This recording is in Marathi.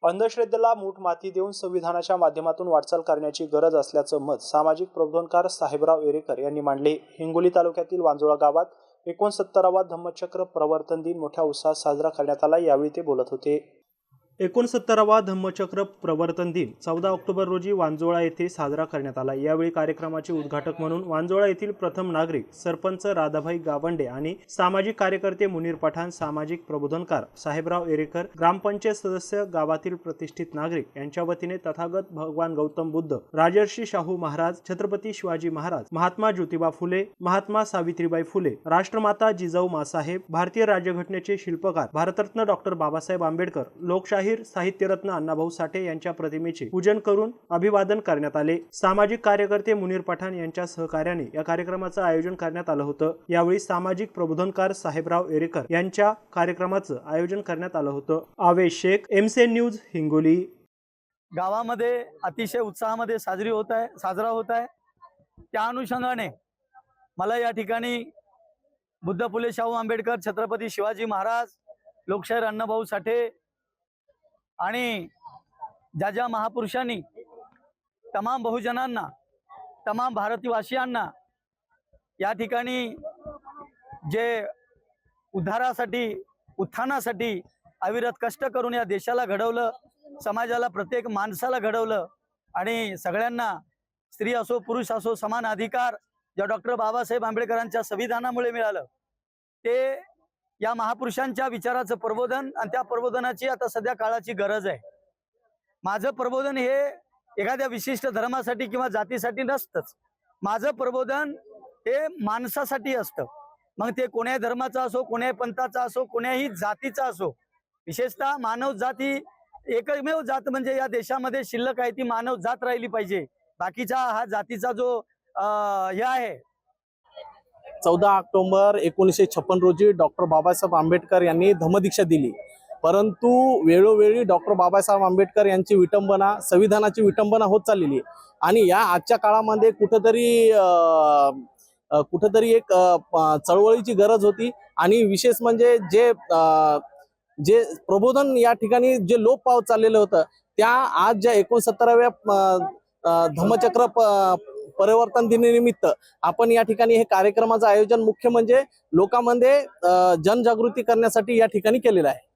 अंधश्रद्धेला मूठ माती देऊन संविधानाच्या माध्यमातून वाटचाल करण्याची गरज असल्याचं मत सामाजिक प्रबोधनकार साहेबराव एरेकर यांनी मांडले। हिंगोली तालुक्यातील वांजोळा गावात 69वा धम्मचक्र प्रवर्तन दिन मोठ्या उत्साहात साजरा करण्यात आला। यावेळी ते बोलत होते। 69वा धम्मचक्र प्रवर्तन दिन 14 ऑक्टोबर रोजी वांजोळा येथे साजरा करण्यात आला। यावेळी कार्यक्रमाचे उद्घाटक म्हणून वांजोळा येथील प्रथम नागरिक सरपंच राधाभाई गावंडे आणि सामाजिक कार्यकर्ते मुनीर पठाण, सामाजिक प्रबोधनकार साहेबराव एरेकर, ग्रामपंचायत सदस्य, गावातील प्रतिष्ठित नागरिक यांच्या वतीने तथागत भगवान गौतम बुद्ध, राजर्षी शाहू महाराज, छत्रपती शिवाजी महाराज, महात्मा ज्योतिबा फुले, महात्मा सावित्रीबाई फुले, राष्ट्रमाता जिजाऊ माँसाहेब, भारतीय राज्यघटनेचे शिल्पकार भारतरत्न डॉक्टर बाबासाहेब आंबेडकर, लोकशाही साहित्यरत्न अण्णाभाऊ साठे यांच्या प्रतिमेचे पूजन करून अभिवादन करण्यात आले। सामाजिक कार्यकर्ते मुनीर पठाण यांच्या सहकार्याने या कार्यक्रमाचं आयोजन करण्यात आलं होतं। यावेळी सामाजिक प्रबोधनकार साहेबराव एरेकर यांच्या कार्यक्रमाचं आयोजन करण्यात आलं होतं। आवेश शेख, एमसीएन न्यूज, हिंगोली। गावामध्ये अतिशय उत्साहामध्ये साजरा होत आहे। त्या अनुषंगाने मला या ठिकाणी बुद्ध फुले शाहू आंबेडकर, छत्रपती शिवाजी महाराज, लोकशाहीर अण्णाभाऊ साठे आणि ज्या महापुरुषांनी तमाम बहुजनांना, तमाम भारतीवासियांना या ठिकाणी जे उद्धारासाठी, उत्थानासाठी अविरत कष्ट करून या देशाला घडवलं, समाजाला, प्रत्येक माणसाला घडवलं आणि सगळ्यांना स्त्री असो पुरुष असो समान अधिकार ज्या डॉक्टर बाबासाहेब आंबेडकरांच्या संविधानामुळे मिळालं, ते या महापुरुषांच्या विचाराचं प्रबोधन आणि त्या प्रबोधनाची आता सध्या काळाची गरज आहे। माझं प्रबोधन हे एखाद्या विशिष्ट धर्मासाठी किंवा जातीसाठी नसतंच। माझं प्रबोधन हे माणसासाठी असतं, मग ते कोण्याही धर्माचा असो, कोण्याही पंथाचा असो, कोण्याही जातीचा असो। विशेषतः मानव जाती एकमेव जात म्हणजे या देशामध्ये शिल्लक आहे ती मानव जात राहिली पाहिजे। बाकीचा हा जातीचा जो हे आहे। 14 ऑक्टोबर 1956 रोजी डॉक्टर बाबासाहेब आंबेडकर यांनी धम्मदीक्षा दिली, परंतु वेळोवेळी डॉक्टर बाबासाहेब आंबेडकर यांची विटंबना, संविधानाची विटंबना होत चाललेली आहे आणि या आजच्या काळामध्ये कुठेतरी एक चळवळीची गरज होती आणि विशेष म्हणजे जे प्रबोधन या ठिकाणी जे लोप पावत चाललेलं होतं, त्या आज ज्या 69व्या धम्मचक्र परिवर्तन दिनानिमित्त आपण या ठिकाणी हे कार्यक्रमाचं आयोजन मुख्य म्हणजे लोकांमध्ये जनजागृती करण्यासाठी या ठिकाणी केलेलं आहे।